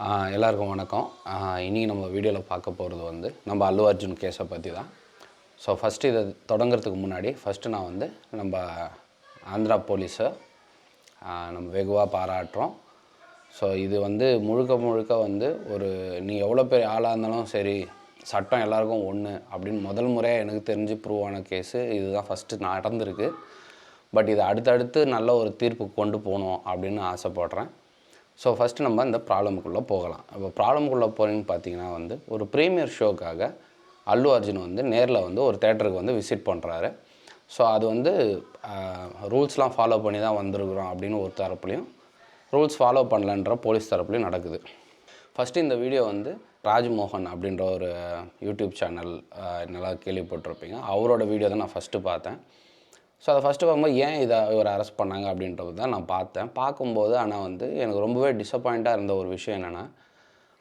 எல்லாருக்கும் வணக்கம். இன்றைக்கி நம்ம வீடியோவில் பார்க்க போகிறது வந்து நம்ம அல்லு அர்ஜுன் கேஸை பற்றி தான். ஸோ ஃபஸ்ட்டு இதை தொடங்கிறதுக்கு முன்னாடி நான் வந்து நம்ம ஆந்திரா போலீஸை நம்ம வெகுவாக பாராட்டுறோம். ஸோ இது வந்து முழுக்க வந்து ஒரு நீ எவ்வளோ பெரிய ஆளாக இருந்தாலும் சரி, சட்டம் எல்லாருக்கும் ஒன்று அப்படின்னு முதல் முறையாக எனக்கு தெரிஞ்சு ப்ரூவ் ஆன கேஸு இதுதான் ஃபஸ்ட்டு நடந்திருக்கு. பட் இதை அடுத்தடுத்து நல்ல ஒரு தீர்ப்புக்கு கொண்டு போகணும் அப்படின்னு ஆசைப்பட்றேன். ஸோ ஃபஸ்ட்டு நம்ம இந்த ப்ராப்ளமுக்குள்ளே போகலாம். இப்போ ப்ராப்ளமுக்குள்ளே போகிறீங்கன்னு பார்த்தீங்கன்னா வந்து ஒரு ப்ரீமியர் ஷோக்காக அல்லு அர்ஜுன் வந்து நேரில் வந்து ஒரு தேட்டருக்கு வந்து விசிட் பண்ணுறாரு. ஸோ அது வந்து ரூல்ஸ்லாம் ஃபாலோ பண்ணி தான் வந்திருக்கிறோம் அப்படின்னு ஒரு தரப்புலையும், ரூல்ஸ் ஃபாலோ பண்ணலன்ற போலீஸ் தரப்புலையும் நடக்குது. ஃபஸ்ட்டு இந்த வீடியோ வந்து ராஜ்மோகன் அப்படின்ற ஒரு யூடியூப் சேனல் நல்லா கேள்விப்பட்டிருப்பீங்க. அவரோட வீடியோ தான் நான் ஃபஸ்ட்டு பார்த்தேன். ஸோ அதை ஃபஸ்ட்டு பார்க்கும்போது ஏன் இதை இவர் அரெஸ்ட் பண்ணாங்க அப்படின்றது தான் நான் பார்த்தேன். பார்க்கும்போது ஆனால் வந்து எனக்கு ரொம்பவே டிசப்பாயிண்ட்டாக இருந்த ஒரு விஷயம் என்னென்னா,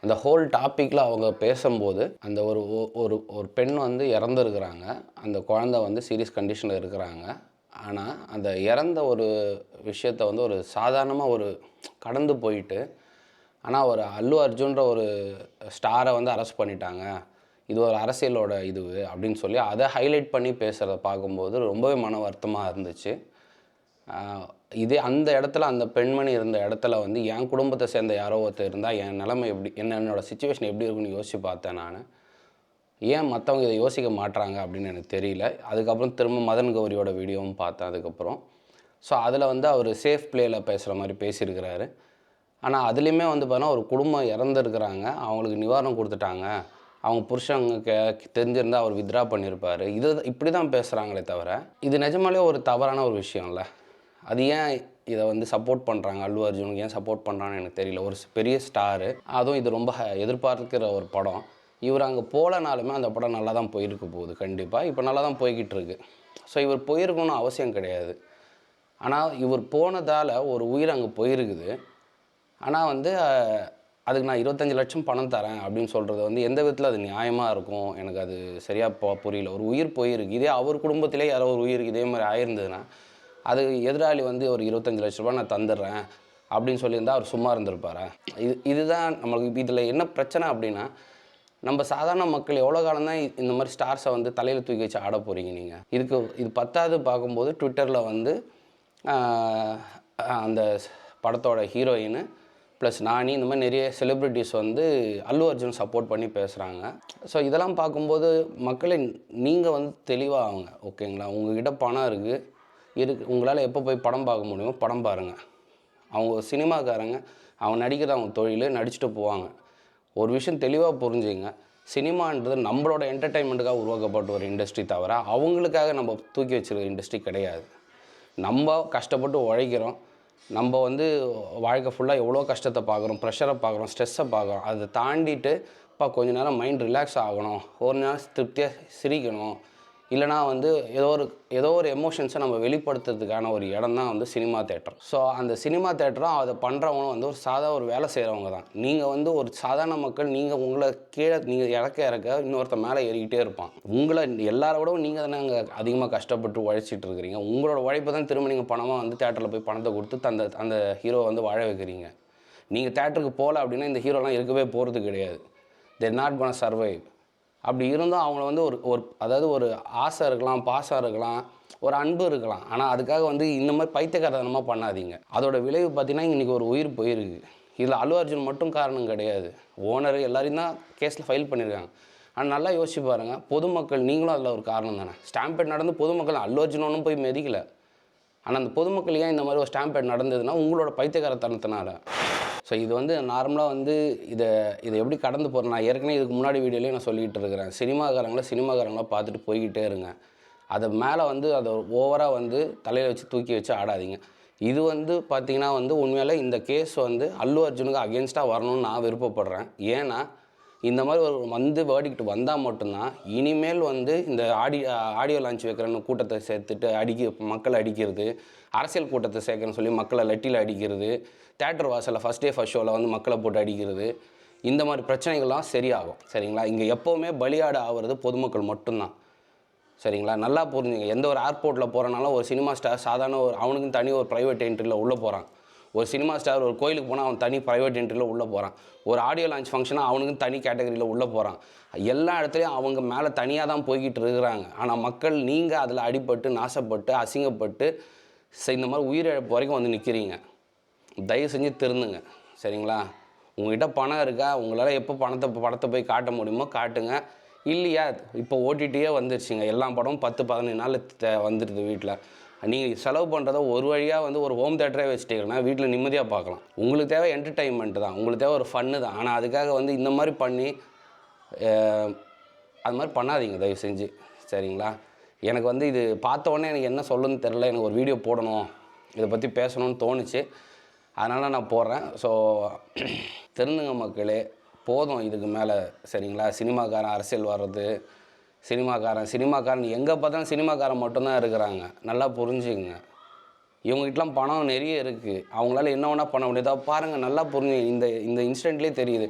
அந்த ஹோல் டாப்பிக்கில் அவங்க பேசும்போது அந்த ஒரு ஒரு ஒரு பெண் வந்து இறந்துருக்குறாங்க. அந்த குழந்தை வந்து சீரியஸ் கண்டிஷனில் இருக்கிறாங்க. ஆனால் அந்த இறந்த ஒரு விஷயத்தை வந்து ஒரு சாதாரணமாக ஒரு கடந்து போயிட்டு, ஆனால் ஒரு அல்லு அர்ஜுன்ற ஒரு ஸ்டாரை வந்து அரெஸ்ட் பண்ணிட்டாங்க, இது ஒரு அரசியலோட அப்படின்னு சொல்லி அதை ஹைலைட் பண்ணி பேசுகிறத பார்க்கும்போது ரொம்பவே மன வருத்தமாக இருந்துச்சு. இதே அந்த இடத்துல அந்த பெண்மணி இருந்த இடத்துல வந்து என் குடும்பத்தை சேர்ந்த யாரோ ஒருத்தர் இருந்தால் என் நிலைமை எப்படி, என்னோடய சிச்சுவேஷன் எப்படி இருக்குன்னு யோசித்து பார்த்தேன் நான். ஏன் மற்றவங்க இதை யோசிக்க மாட்டுறாங்க அப்படின்னு எனக்கு தெரியல. அதுக்கப்புறம் திரும்ப மதன் கௌரியோட வீடியோவும் பார்த்தேன் அதுக்கப்புறம். ஸோ அதில் வந்து அவர் சேஃப் பிளேயில் பேசுகிற மாதிரி பேசியிருக்கிறாரு. ஆனால் அதுலேயுமே வந்து பார்த்தீங்கன்னா ஒரு குடும்பம் இறந்துருக்குறாங்க, அவங்களுக்கு நிவாரணம் கொடுத்துட்டாங்க, அவங்க புருஷங்க தெரிஞ்சிருந்தால் அவர் வித்ட்ரா பண்ணியிருப்பார். இப்படி தான் பேசுகிறாங்களே தவிர, இது நிஜமாலே ஒரு தவறான ஒரு விஷயம்ல. அது ஏன் இதை வந்து சப்போர்ட் பண்ணுறாங்க, அல்லு அர்ஜுனுக்கு ஏன் சப்போர்ட் பண்ணுறான்னு எனக்கு தெரியல. ஒரு பெரிய ஸ்டாரு, அதுவும் இது ரொம்ப எதிர்பார்க்கிற ஒரு படம். இவர் அங்கே போகலனாலுமே அந்த படம் நல்லா தான் போயிருக்கு போகுது கண்டிப்பாக. இப்போ நல்லா தான் போய்கிட்டு இருக்கு. ஸோ இவர் போயிருக்கணும்னு அவசியம் கிடையாது. ஆனால் இவர் போனதால் ஒரு உயிர் அங்கே போயிருக்குது. ஆனால் வந்து அதுக்கு நான் 25 லட்சம் பணம் தரேன் அப்படின்னு சொல்கிறது வந்து எந்த விதத்தில் அது நியாயமாக இருக்கும், எனக்கு அது சரியாக புரியல. ஒரு உயிர் போயிருக்கு. இதே அவர் குடும்பத்திலே யாரோ ஒரு உயிர் இதே மாதிரி ஆயிருந்ததுன்னா, அது எதிராளி வந்து ஒரு 25 லட்ச ரூபா நான் தந்துடுறேன் அப்படின்னு சொல்லியிருந்தால் அவர் சும்மா இருந்திருப்பாரா? இதுதான் நம்மளுக்கு இதில் என்ன பிரச்சனை அப்படின்னா, நம்ம சாதாரண மக்கள் எவ்வளோ காலம் தான் இந்த மாதிரி ஸ்டார்ஸை வந்து தலையில் தூக்கி வச்சு ஆட போகிறீங்க நீங்கள்? இது பத்தாவது பார்க்கும்போது ட்விட்டரில் வந்து அந்த படத்தோட ஹீரோயின் ப்ளஸ் நானி இந்த மாதிரி நிறைய செலிப்ரிட்டிஸ் வந்து அல்லு அர்ஜுன் சப்போர்ட் பண்ணி பேசுகிறாங்க. ஸோ இதெல்லாம் பார்க்கும்போது மக்களை நீங்கள் வந்து தெளிவாகுங்க, ஓகேங்களா? உங்கள்கிட்ட பணம் இருக்குது, உங்களால் எப்போ போய் படம் பார்க்க முடியுமோ படம் பாருங்கள். அவங்க சினிமாக்காரங்க, அவங்க நடிக்கிறது அவங்க தொழில், நடிச்சுட்டு போவாங்க. ஒரு விஷயம் தெளிவாக புரிஞ்சுங்க, சினிமான்றது நம்மளோட என்டர்டெயின்மெண்ட்டுக்காக உருவாக்கப்பட்ட ஒரு இண்டஸ்ட்ரி தவிர அவங்களுக்காக நம்ம தூக்கி வச்சுருக்க இண்டஸ்ட்ரி கிடையாது. நம்ம கஷ்டப்பட்டு உழைக்கிறோம், நம்ம வந்து வாழ்க்கை ஃபுல்லாக எவ்வளோ கஷ்டத்தை பார்க்குறோம், ப்ரெஷரை பார்க்குறோம், ஸ்ட்ரெஸ்ஸை பார்க்குறோம். அதை தாண்டிட்டு கொஞ்ச நேரம் மைண்ட் ரிலாக்ஸ் ஆகணும், ஒரு நேரம் திருப்தியாக சிரிக்கணும், இல்லைனா வந்து ஏதோ ஒரு எமோஷன்ஸை நம்ம வெளிப்படுத்துறதுக்கான ஒரு இடம் தான் வந்து சினிமா தேட்டர். ஸோ அந்த சினிமா தேட்டரும் அதை பண்ணுறவங்களும் வந்து ஒரு வேலை செய்கிறவங்க தான். நீங்கள் வந்து ஒரு சாதாரண மக்கள், நீங்கள் உங்களை கீழே நீங்கள் இறக்க இன்னொருத்த மேலே ஏறிக்கிட்டே இருப்பான். உங்களை எல்லார விடவும் நீங்கள் தானே அங்கே அதிகமாக கஷ்டப்பட்டு உழைச்சிட்டு இருக்கிறீங்க. உங்களோட உழைப்பை தான் திரும்ப நீங்கள் பணமாக வந்து தேட்டரில் போய் பணத்தை கொடுத்து அந்த ஹீரோவை வந்து வாழ வைக்கிறீங்க. நீங்கள் தேட்டருக்கு போகல அப்படின்னா இந்த ஹீரோலாம் இருக்கவே போகிறது கிடையாது. They're not gonna survive. அப்படி இருந்தும் அவங்கள வந்து அதாவது ஒரு ஆசை இருக்கலாம், பாசம் இருக்கலாம், ஒரு அன்பு இருக்கலாம். ஆனால் அதுக்காக வந்து இந்த மாதிரி பைத்தியக்காரத்தனமாக பண்ணாதீங்க. அதோட விளைவு பார்த்தீங்கன்னா இன்றைக்கி ஒரு உயிர் போயிருக்கு. இதில் அல்லு அர்ஜுன் மட்டும் காரணம் கிடையாது, ஓனர் எல்லாரையும் தான் கேஸில் ஃபைல் பண்ணியிருக்காங்க. ஆனால் நல்லா யோசிச்சு பாருங்கள், பொதுமக்கள் நீங்களும் அதில் ஒரு காரணம் தானே. ஸ்டாம்பேட் நடந்து பொதுமக்கள் அல்லு அர்ஜுன் ஒன்றும் போய் மிதிக்கலை. ஆனால் அந்த பொதுமக்கள் ஏன் இந்த மாதிரி ஒரு ஸ்டாம்பேட் நடந்ததுன்னா உங்களோட பைத்தியக்காரத்தனத்தினால. ஸோ இது வந்து நார்மலாக வந்து இதை எப்படி கடந்து போகிறேன். நான் ஏற்கனவே இதுக்கு முன்னாடி வீடியோலேயே நான் சொல்லிகிட்டு இருக்கிறேன், சினிமாக்காரங்கள பார்த்துட்டு போய்கிட்டே இருங்க. அதை மேலே வந்து அதை ஓவராக வந்து தலையில் வச்சு தூக்கி வச்சு ஆடாதீங்க. இது வந்து பார்த்திங்கன்னா வந்து உண்மையாலே இந்த கேஸ் வந்து அல்லு அர்ஜுனுக்கு அகேன்ஸ்டாக வரணும்னு நான் விருப்பப்படுறேன். ஏன்னா இந்த மாதிரி ஒரு வேர்டிக்ட் வந்தால் மட்டும்தான் இனிமேல் வந்து இந்த ஆடியோ லான்ச் வைக்கிறேன்னு கூட்டத்தை சேர்த்துட்டு மக்களை அடிக்கிறது, அரசியல் கூட்டத்தை சேர்க்கணும்னு சொல்லி மக்களை லட்டியில் அடிக்கிறது, தேட்டர் வாசலில் ஃபஸ்ட் ஷோவில் வந்து மக்களை போட்டு அடிக்கிறது, இந்த மாதிரி பிரச்சனைகள்லாம் சரியாகும். சரிங்களா? இங்கே எப்போவுமே பலியாடு ஆகிறது பொதுமக்கள் மட்டும்தான். சரிங்களா? நல்லா புரிஞ்சுங்க. எந்த ஒரு ஏர்போர்ட்டில் போகிறனாலும் ஒரு சினிமா ஸ்டார் சாதாரண அவனுக்குன்னு தனி ஒரு ப்ரைவேட் என்ட்ரியில் உள்ளே போகிறான். ஒரு சினிமா ஸ்டார் ஒரு கோயிலுக்கு போனால் அவன் தனி ப்ரைவேட் என்ட்ரியில் உள்ளே போகிறான். ஒரு ஆடியோ லான்ச் ஃபங்க்ஷனாக அவனுக்கு தனி கேட்டகரியில் உள்ளே போகிறான். எல்லா இடத்துலையும் அவங்க மேலே தனியாக தான் போய்கிட்டு இருக்கிறாங்க. ஆனால் மக்கள் நீங்கள் அதில் அடிபட்டு நாசப்பட்டு அசிங்கப்பட்டு இந்த மாதிரி உயிரிழப்பு வரைக்கும் வந்து நிற்கிறீங்க. தயவு செஞ்சு திருந்துங்க, சரிங்களா? உங்கள்கிட்ட பணம் இருக்கா, உங்களால் எப்போ படத்தை போய் காட்ட முடியுமோ காட்டுங்க. இல்லையா, இப்போ ஓடிடியே வந்துருச்சுங்க. எல்லா படமும் 10-15 நாள் வந்துடுது வீட்டில். நீங்கள் செலவு பண்ணுறத ஒரு வழியாக வந்து ஒரு ஹோம் தேட்டரே வச்சுட்டீங்கன்னா வீட்டில் நிம்மதியாக பார்க்கலாம். உங்களுக்கு தேவை என்டர்டெயின்மெண்ட்டு தான், உங்களுக்கு தேவை ஒரு ஃபன்னு தான். ஆனால் அதுக்காக வந்து இந்த மாதிரி பண்ணி அது மாதிரி பண்ணாதீங்க தயவு செஞ்சு, சரிங்களா? எனக்கு வந்து இது பார்த்த உடனே எனக்கு என்ன சொல்லணும்னு தெரில. எனக்கு ஒரு வீடியோ போடணும், இதை பற்றி பேசணும்னு தோணுச்சு, அதனால் நான் போடுறேன். ஸோ தெரிஞ்சுங்க மக்களே, போதும் இதுக்கு மேலே, சரிங்களா? சினிமாக்காரன் அரசியல் வர்றது, சினிமாக்காரன் எங்கே பார்த்தாலும் சினிமாக்காரன் மட்டும்தான் இருக்கிறாங்க. நல்லா புரிஞ்சுக்குங்க. இவங்ககிட்டலாம் பணம் நிறைய இருக்குது, அவங்களால என்ன வேணால் பண்ண முடியுதா பாருங்கள். நல்லா புரிஞ்சு இந்த இன்சிடெண்ட்லேயே தெரியுது.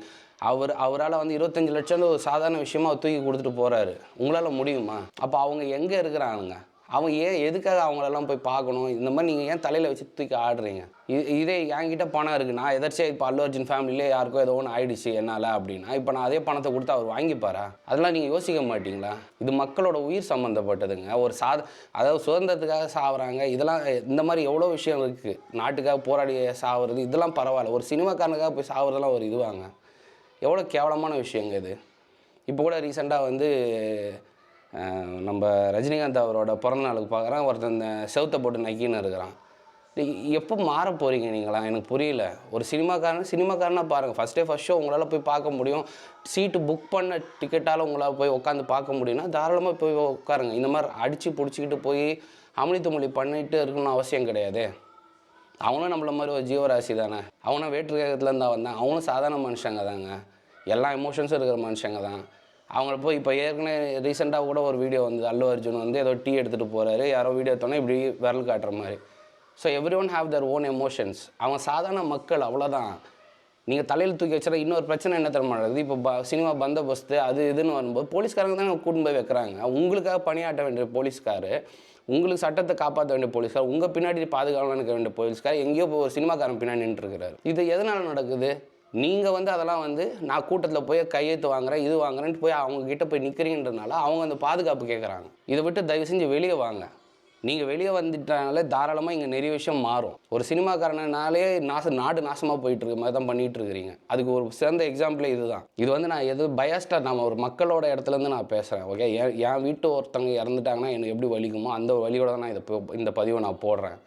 அவரால் வந்து 25 லட்சம் ஒரு சாதாரண விஷயமா அவர் தூக்கி கொடுத்துட்டு போகிறாரு. உங்களால் முடியுமா? அப்போ அவங்க எங்கே இருக்கிறாங்க? அவங்க எதுக்காக அவங்களெல்லாம் போய் பார்க்கணும்? இந்த மாதிரி நீங்கள் ஏன் தலையில் வச்சு தூக்கி ஆடுறீங்க? இதே என்கிட்ட பணம் இருக்குது, நான் எதாச்சும் இப்போ அல்லு அர்ஜுன் ஃபேமிலியிலே யாருக்கோ ஏதோ ஒன்று ஆயிடுச்சு என்னால் அப்படின்னா, இப்போ நான் அதே பணத்தை கொடுத்து அவர் வாங்கிப்பாரா? அதெல்லாம் நீங்கள் யோசிக்க மாட்டிங்களா? இது மக்களோட உயிர் சம்மந்தப்பட்டதுங்க. அதாவது சுதந்திரத்துக்காக சாவுறாங்க. இதெல்லாம் இந்த மாதிரி எவ்வளோ விஷயம் இருக்குது. நாட்டுக்காக போராடி சாவுறது இதெல்லாம் பரவாயில்ல. ஒரு சினிமாக்காரனுக்காக போய் சாவுறதெல்லாம் ஒரு இதுவாங்க. எவ்வளோ கேவலமான விஷயங்க இது. இப்போ கூட ரீசெண்டாக வந்து நம்ம ரஜினிகாந்த் அவரோட பிறந்தநாளுக்கு பார்க்குறான், ஒருத்தன் இந்த செவுத்தை போட்டு நக்கின்னு இருக்கிறான். எப்போ மாற போகிறீங்க நீங்களாம்? எனக்கு புரியல. ஒரு சினிமாக்காரனாக பாருங்கள். ஃபஸ்ட் ஷோ உங்களால் போய் பார்க்க முடியும், சீட்டு புக் பண்ண டிக்கெட்டால் உங்களால் போய் உட்காந்து பார்க்க முடியும்னா தாராளமாக போய் உட்காருங்க. இந்த மாதிரி அடித்து பிடிச்சிக்கிட்டு போய் அமளித்துமொழி பண்ணிட்டு இருக்கணும்னு அவசியம் கிடையாது. அவனும் நம்மள மாதிரி ஒரு ஜீவராசி தானே. அவனும் வேற்று கிரகத்துலேருந்து தான் வந்தான். அவனும் சாதாரண மனுஷங்க தாங்க, எல்லா எமோஷன்ஸும் இருக்கிற மனுஷங்க தான். அவங்கள போய் இப்போ ஏற்கனவே ரீசெண்டாக கூட ஒரு வீடியோ வந்து அல்லு அர்ஜுன் வந்து ஏதோ டீ எடுத்துகிட்டு போகிறாரு, யாரோ வீடியோ எடுத்தோன்னே இப்படி விரல் காட்டுற மாதிரி. So every one have their own emotions. அவங்க சாதாரண மக்கள், அவ்வளோதான். நீங்கள் தலையில் தூக்கி வச்சுனா இன்னொரு பிரச்சனை என்ன தர மாட்டேங்குது. இப்போ சினிமா பந்தோபஸ்து அது இதுன்னு வரும்போது போலீஸ்காரங்க தான் கூட்டின்னு போய் வைக்கிறாங்க. உங்களுக்காக பணியாற்ற வேண்டிய போலீஸ்கார், உங்களுக்கு சட்டத்தை காப்பாற்ற வேண்டிய போலீஸ்கார், உங்கள் பின்னாடி பாதுகாவலாக இருக்க வேண்டிய போலீஸ்கார் எங்கேயோ இப்போ ஒரு சினிமாக்காரன் பின்னாடி நின்றுருக்கிறார். இது எதனால் நடக்குது? நீங்கள் வந்து அதெல்லாம் வந்து நான் கூட்டத்தில் போய் கையெழுத்து வாங்குறேன், இது வாங்குறேன்ட்டு போய் அவங்கக்கிட்ட போய் நிற்கிறீன்றதுனால அவங்க அந்த பாதுகாப்பு கேட்குறாங்க. இதை விட்டு தயவு செஞ்சு வெளியே வாங்க. நீங்கள் வெளியே வந்துட்டனாலே தாராளமாக இங்கே நிறைய விஷயம் மாறும். ஒரு சினிமாக்காரனாலே நாடு நாசமாக போயிட்டுருக்க மாதிரி தான் பண்ணிகிட்டு இருக்கிறீங்க. அதுக்கு ஒரு சிறந்த எக்ஸாம்பிளே இதுதான். இது வந்து நான் எது பயாஸ்டாக நம்ம ஒரு மக்களோட இடத்துலேருந்து நான் பேசுகிறேன். ஓகே, என் வீட்டு ஒருத்தவங்க இறந்துட்டாங்கன்னா எனக்கு எப்படி வலிக்குமோ அந்த வலியோட தான் நான் இந்த பதிவை நான் போடுறேன்.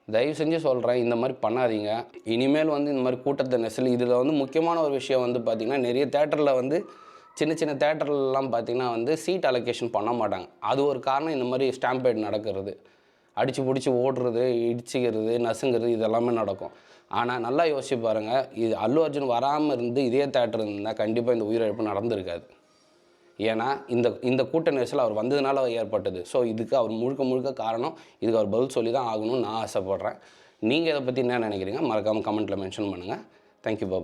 தயவு செஞ்சு சொல்கிறேன், இந்த மாதிரி பண்ணாதீங்க. இனிமேல் வந்து இந்த மாதிரி கூட்டத்தை நெரிசல் இதில் வந்து முக்கியமான ஒரு விஷயம் வந்து பார்த்திங்கன்னா, நிறைய தேட்டரில் வந்து சின்ன தேட்டர்லாம் பார்த்திங்கன்னா வந்து சீட் அலோகேஷன் பண்ண மாட்டாங்க. அது ஒரு காரணம். இந்த மாதிரி ஸ்டாம்பேட் நடக்கிறது, அடித்து பிடிச்சி ஓடுறது, இடிச்சிக்கிறது, நசுங்கிறது இதெல்லாமே நடக்கும். ஆனால் நல்லா யோசிச்சு பாருங்கள், இது அல்லு அர்ஜுன் வராமல் இருந்து இதே தேட்டர் இருந்தால் கண்டிப்பாக இந்த உயிரிழப்பு நடந்திருக்காது. ஏன்னா இந்த கூட்ட நெரிசல் அவர் வந்ததுனால ஏற்பட்டது. ஸோ இதுக்கு அவர் முழுக்க காரணம். இதுக்கு அவர் பதில் சொல்லி தான் ஆகணும்னு நான் ஆசைப்பட்றேன். நீங்கள் இதை பற்றி என்ன நினைக்கிறீங்க? மறக்காமல் கமெண்ட்டில் மென்ஷன் பண்ணுங்கள். தேங்க்யூ, பாய்.